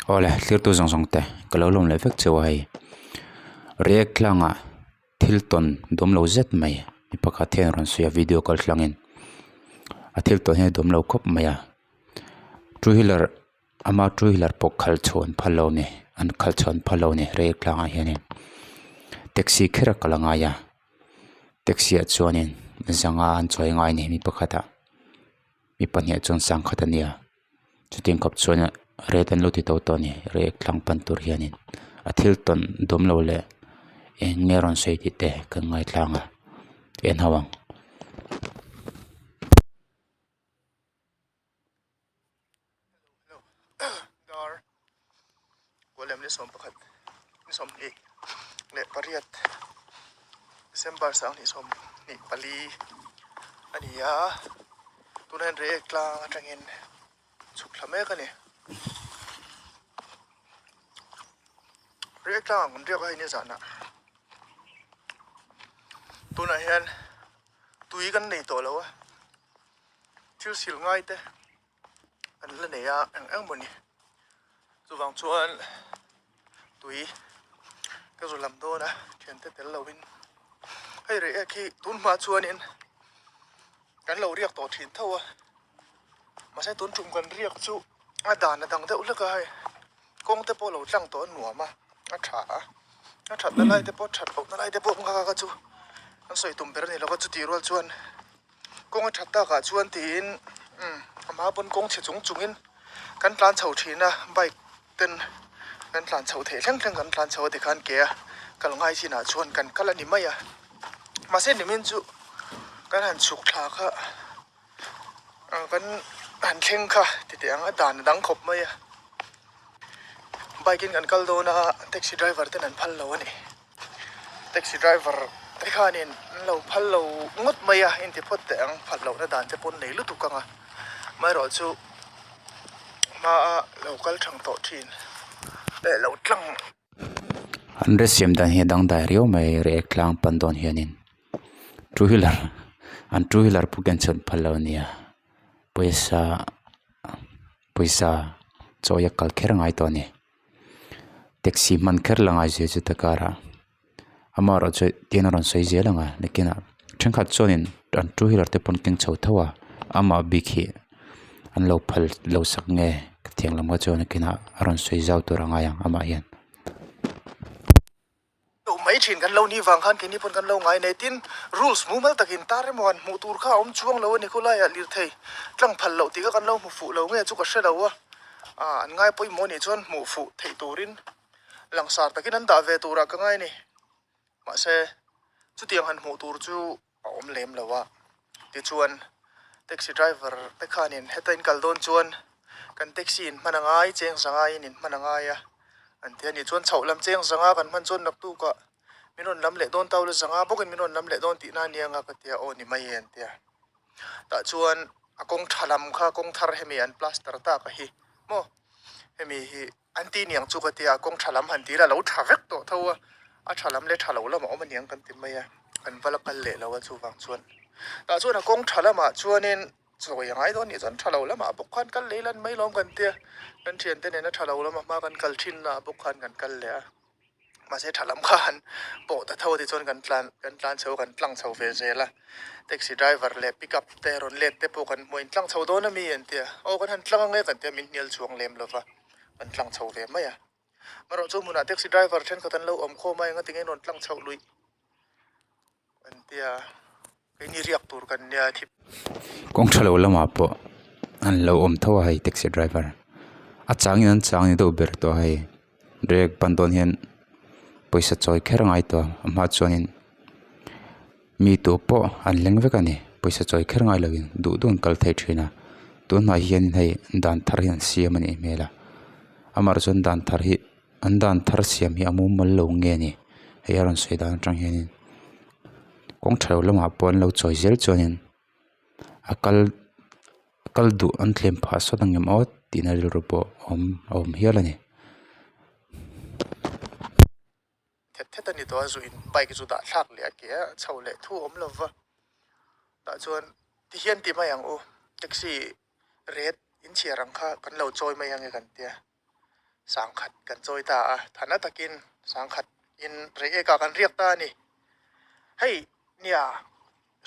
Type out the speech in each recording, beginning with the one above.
ole thlir tu zong zong te kalo lom le vek chewa hei Reiek thlanga thil ton dom lo zet mai mi pakhat hian ron suya video call thlangin a thil ton he dom lo khop maya two wheeler pok khal chhon phalo ni an khal chhon phalo ni Reiek thlanga hianin taxi khera kalanga ya taxi a chuanin zanga an choi ngai ni mi pakhata mi pahnia chon sang khatania chuting khop chuan redan lo ti to to ni Reiek thlang pan tur hianin a thil ton dom lo le ngeron sei ti te kan ngai thlanga en hawang dar golem ni som pakhat ni som ni le pariat December sang ni som ni pali ania tunan Reiek tlang atangin chuklame ka ni Reiek tlang mun riak ai ni zana tuna hian tui kan nei to lo a thil sil ngai te an la nei a ang moni chuwang chuan tui ka zo lam do na thian te tel lowin hei Reiek hi tun ma chuanin kan lo riak to thin thawa ma sai tun tum kan riak chu a dan na dang de ulaka hai kong te po lo tlang to nuama a tha na lai te po that po na lai te po ka chu an soi tum ber ni lo ka chu ti rol chuan kong a that ta ka chuan tin ama pon kong che chungin kan tlan chho thina bike ten kan tlan chho the thleng kan tlan chho ti khan ke kal ngai sina chuan kan kala ni maya ma se ni min chu kan han chuk thla kha kan han thleng kha ti te anga dan dang khop maya bike in kan kal do na taxi driver ten an phal lo ani taxi driver te khanin lo phal lo ngot maya in ti phot te ang phal lo na dan te pon nei lu tu kanga mai ro chu ma local thang to thin le lo tlang an resiam dan hi dang dai rio mai Reiek tlang pandon hianin two wheeler puken chon phalo nia Pawisa choya kal kher ngai to ni taxi man kher langai je chu takara amaro che tinaron sei je langa lekina thengkhat chonin an two wheeler te pon keng chho thawa ama bikhi an lo phal lo sak nge thiang lam ga chon kina aron sei zau to ranga yang ama hian mai thin kan lo ni wang khan ke ni pon kan lo ngai nei tin rules mu mal takin tar mon mu tur kha om chuang lo ni khulai a lir thei tlang phal lo ti ka kan lo mu fu lo nge chu ka hre lo a an ngai poi mo ni chon mu fu thei turin langsar takin an da ve tura ka ngai ni ma se chu tiang han mu tur chu om lem lo wa ti chuan taxi driver te khanin hetain kal don chuan kan taxi in manangai cheng sangai in manangai a an te ni chuan chholam cheng zanga kan man chon nak tu ka minon lam le don tawle zanga bokin minon lam le don ti na nianga ka tia o ni mai en tia ta chuan akong thalam kha kong thar hemi an plaster ta ka hi mo hemi hi anti niang chu ka tia kong thalam han tira lo thavek to thawa a thalam le thalo lama om niang kan ti mai a kan vala kal le lo chu wang chuan ta chuan akong thalama chuanin choi ngai don ni chon thalo lama bokhan kal leilan mai lom kan tia kan thian te ne na thalo lama ma kan kal thin na bokhan kan kal le a ma se thalam khan po ta thaw ti chon kan tlan chho kan tlang chho ve zela taxi driver le pickup te ron let te po kan moin tlang chho do na mi en tia o kan han tlang nge kan tia min nial chuang lem lova kan tlang chho ve maya maro chu muna taxi driver then ka tan lo om kho mai nga tinge non tlang chho lui an tia cái ni riak tur kan nia thip kong thalo lama po an lo om thawa hai taxi driver a changin do ber to hai Reiek pandon hian Pawisa choi kher ngai to ma chuanin mi tu po an leng vek ani Pawisa choi kher ngai lovin du dun kal thei thina tun ma hian hei dan thar hian siam ani mela amar chon dan thar hi an dan thar siam hi amu mal lo nge ni hei aron sei dan tang hianin kong thalo lama pon lo choi zel chuanin akal du an thlem pha so dangem awt tina ro po om hialani theta ni to zu in bike zu da thak le ke chho le thu om lova ta chuan ti hian ti mai ang o taxi red in chia rang kha kan lo choi mai ang kan tia สังขัดกันจอยตาฐานะตะกินสังขัดอินเรียกกันเรียกตานี่ให้เนี่ย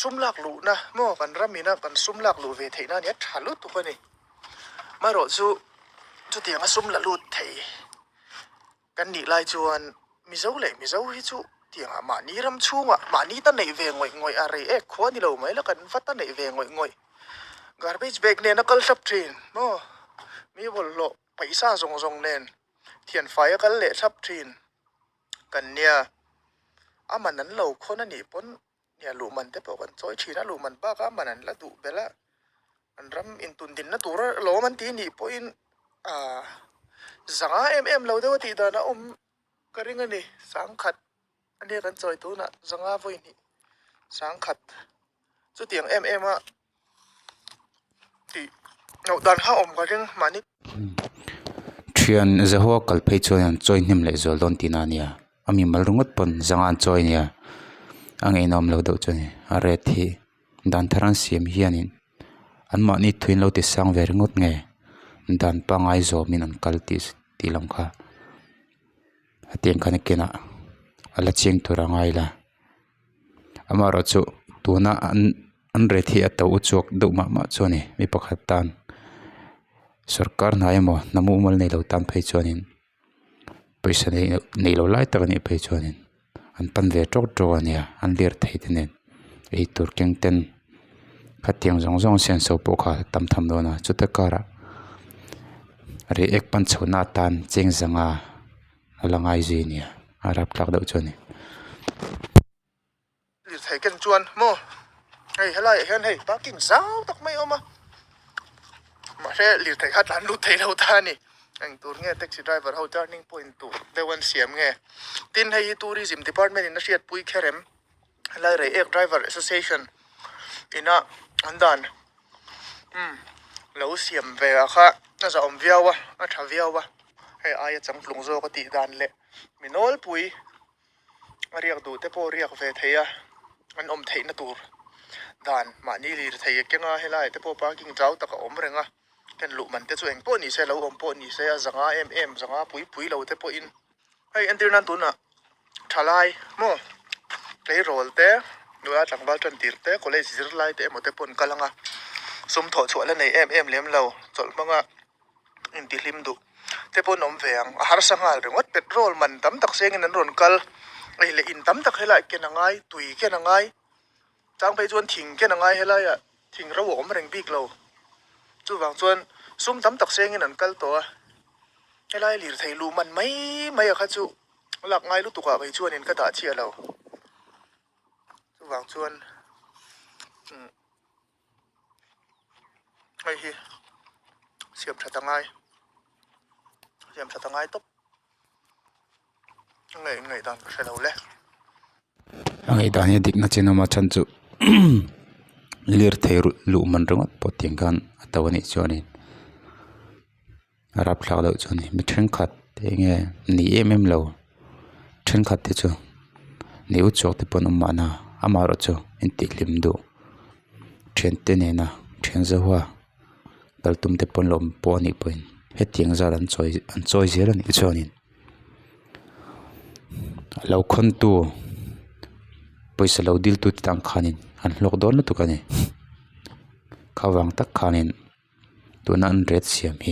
ซุ่มลักลูนะโม่กันรำมีนะกันซุ่มลักลูเวทีนะเนี่ยทะลุตุกันนี่มารอจูเตียงซุ่มลักลูเทกันนี่ลายจวนมิเจ้าเลยมิเจ้าฮิจูเตียงมานี่รำชูงมานี่ตั้งในเวงงอยอะไรขวานี่เราไหมแล้วกันฟัดตั้งในเวงงอย garbage bag เนี่ยนักขับทรีนโม่มีบอลโลไปซ่าส่งเน้นเทียนไฟกันเละขับทรีนกันเนี่ยมันนั้นเราคนนั้นนี่ปนเนี่ยลูมันแต่บอกกันจอยชีนะลูมันบ้าก็มันนั้นละดูเบล่าอันรำอินตุนดินนะตัวเรามันตีนี่พออินสังอาเราเดี๋ยวตีดานะกระริ่งอันนี้สังขัดอันนี้กันจอยตัวน่ะสังอาพออินนี่สังขัดจุดเตียงตีเอาดันข้ากระริ่งมานี่เทียนจะหัวกัลเพจวนจอยนิ่มเลยจอลดอนตีนานี่มีมาลุงดปนจังอันจอยเนี่ยอังเอนอมเราดูจอยอะไรที่ดันทรันเสียมเฮียนินอันมานี่ทวินเราติดสังเวรงดไงดันปังไอโซมินันกัลติสตีลังค่ะเตียงคันกินะอัลเชียงตัวรังไงล่ะอามารจุตัวน่ะอันเรที่อัตอุจกดูมาจอยนี่มีปักหัดตันสรการนายโมน้ำมูมัลในเราตันไปจอยนินPawisaในเราไล่ตะกันนี่ไปชวนินอันปันเวทจอกเนี่ยอันเลียร์ไทยเนี่ยไอตัวเก่งเต็นขัดยังจงเสียนสาวปกขาตำทำโดนะจุดตะการะเรียกปันชวนาตันเจงจังอาลังไอจีเนี่ยอารับหลักดาวชวนี่เลียร์ไทยกันจวนโม่เฮ้ยอะไรเฮ้ยปากิ่งสาวตักไม่เอามาแค่เลียร์ไทยขัดหลานลูกไทยเราท่านี่อันตัวเงี้ยแท็กซี่ไดรเวอร์เขาจอดนิ่งพอยต์ตัวเดวันเสียมเงี้ยตินให้ทัวริซึมดีพาร์ตเมนต์นักเรียนปุยแคร์มไล่เรียกไดรเวอร์แอสโซเชชันอินะอันดันแล้วเสียมเวลาค่ะน่าจะวิาวะน่าวิาวะให้อายจังปลุงโซก็ตีดันเละมินอลปุยเรียกดูแต่พอเรียกเวทีอ่ะอันเทนตัวดันมานี่ลีร์ไทยเก่งอ่ะให้ไล่แต่พอปากิ่งเจ้าตะก็เร่งอ่ะกันลุมันแต่ส่วนพวกนี้เสียเราพวกนี้เสียจังจังปุยเราแต่พวกอินให้อันที่นั่นตัวน่ะทลายมั่วไปโรลเต้ดูว่าจังบ้านจันทิร์เต้ก็เลยสิร์ไล่เต้หมดแต่ปนกันละงะสมถอดส่วนแล้วในเลี้ยมเราจดมั่งอ่ะอินทิลิมดูแต่ปนนมเวียงอาหารสังหารเรื่องวัดเป็ดโรลมันตั้มตักเสียงนั้นรอนกัลไอ้เลยอินตั้มตักให้ไล่แค่นังไงตุยแค่นังไงจังไปจวนทิ้งแค่นังไงให้ไล่อะทิ้งระบบมันเร่งปีกเราจู่บางส่วนซุ่มทำตักเสียงนั่นกัลตัวไอ้ไรหลีไทยรู้มันไม่อะค่ะจู่หลักไงรู้ตัวไปชวนเห็นกระดาษเชียเราจู่บางส่วนไอ้เหี้ยเสียมชัดไงตบไงตอนใช่เราเลยไงตอนนี้ดิกนัดเจนมาชันจู่เลียร์ไทยรู้มันเรื่องปอดยังกันตัวนี้ชวนินรับหลักดาวชวนี่มีเทรนขัดเงี้ยนี่เราเทรนขัดที่จู่นี่อุจจกที่ปนมานะอามารถจู่อินติลิมดูเทรนเตนี่นะเทรนจะว่ากัลตุมที่ปนลมปอนี่ปนเฮ็ดยังจะอันจอยเสียแล้วนี่ชวนินเราคนตัวPawisaเราดิลตุติตังขานินอันล็อกดาวน์ตัวกันนี่ข้าวังตักขานินตัวนั้นเร็ดเสียมี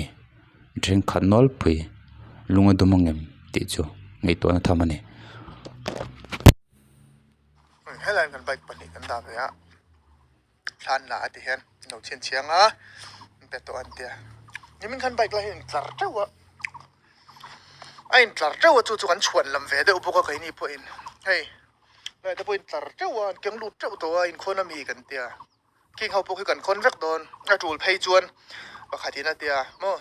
เรื่องขัดนอลปุยลุงดูมังเอ็มติดจู่ไงตัวนั้นทำมันนี่ให้แรงกันไปปนิกันตามเลยฮะทานหลาที่เห็นเราเชียงอ่ะเป็นตัวอันเดียนี่มันขันไปก็เห็นจัดเจ้าไอ้จัดเจ้าจู่กันชวนลำเวเดอุปกรณ์ใครนี่พออินเฮ้ยแต่พออินจัดเจ้าเก่งลุดเจ้าตัวอินคนมีกันเดียกิ่งเขาพวกกันคนรักโดนจูลเพย์จวนว่าขาดที่นั่นเดียโม่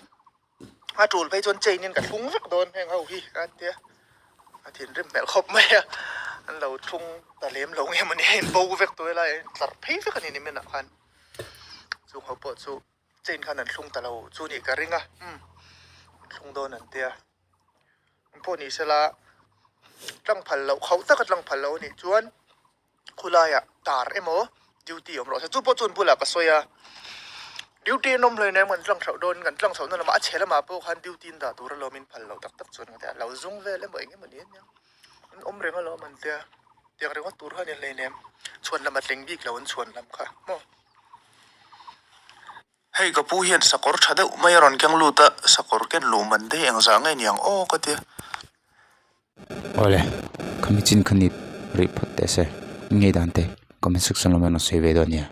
จูลเพย์จวนเจนินกับทุ่งรักโดนแห่งเขาพี่กันเดียถิ่นเริ่มแบบครบไหมอันเราทุ่งตะเลี้ยมเราเงี้ยมันเห็นปูเวกตัวอะไรจัดเพย์เวกนี่มันหนักพันสู้เขาปวดสู้เจนขนาดทุ่งแต่เราสู้นี่กันริงอ่ะทุ่งโดนนั่นเดียพวกนี้เสละลังพันเราเขาตั้งกันลังพันเรานี่จวนคุลายตาร์โมดิวตี้ของเราจะจู่ปจวนพูดละก็สวย duty nomเลยเนี่ยมันตลังเสาโดนกันตลังเสานั่นละมาเชลมาพวกคันดิวตีนด่าตัวเรามินพันเราตักตักส่วนแต่เราจงเวลเหมือนมันเนี่ยมันอมเรื่องเรามันเตียเรียกว่าตัวเขาเนี่ยเลยเนี่ยชวนเรามาเล็งบีกเราชวนเราค่ะโมให้กับผู้เห็นสกอร์ชัดไม่รอนแกงลูตะสกอร์แกนลูมันได้ยังสังไงเนี่ยโอ้ก็เตียโอ้เลยคำจินคณิตรีพอดเตะเซ่งี้ดันเตะก็ไม่ศึกษาเราไม่นอเซเวดอนเนี่ย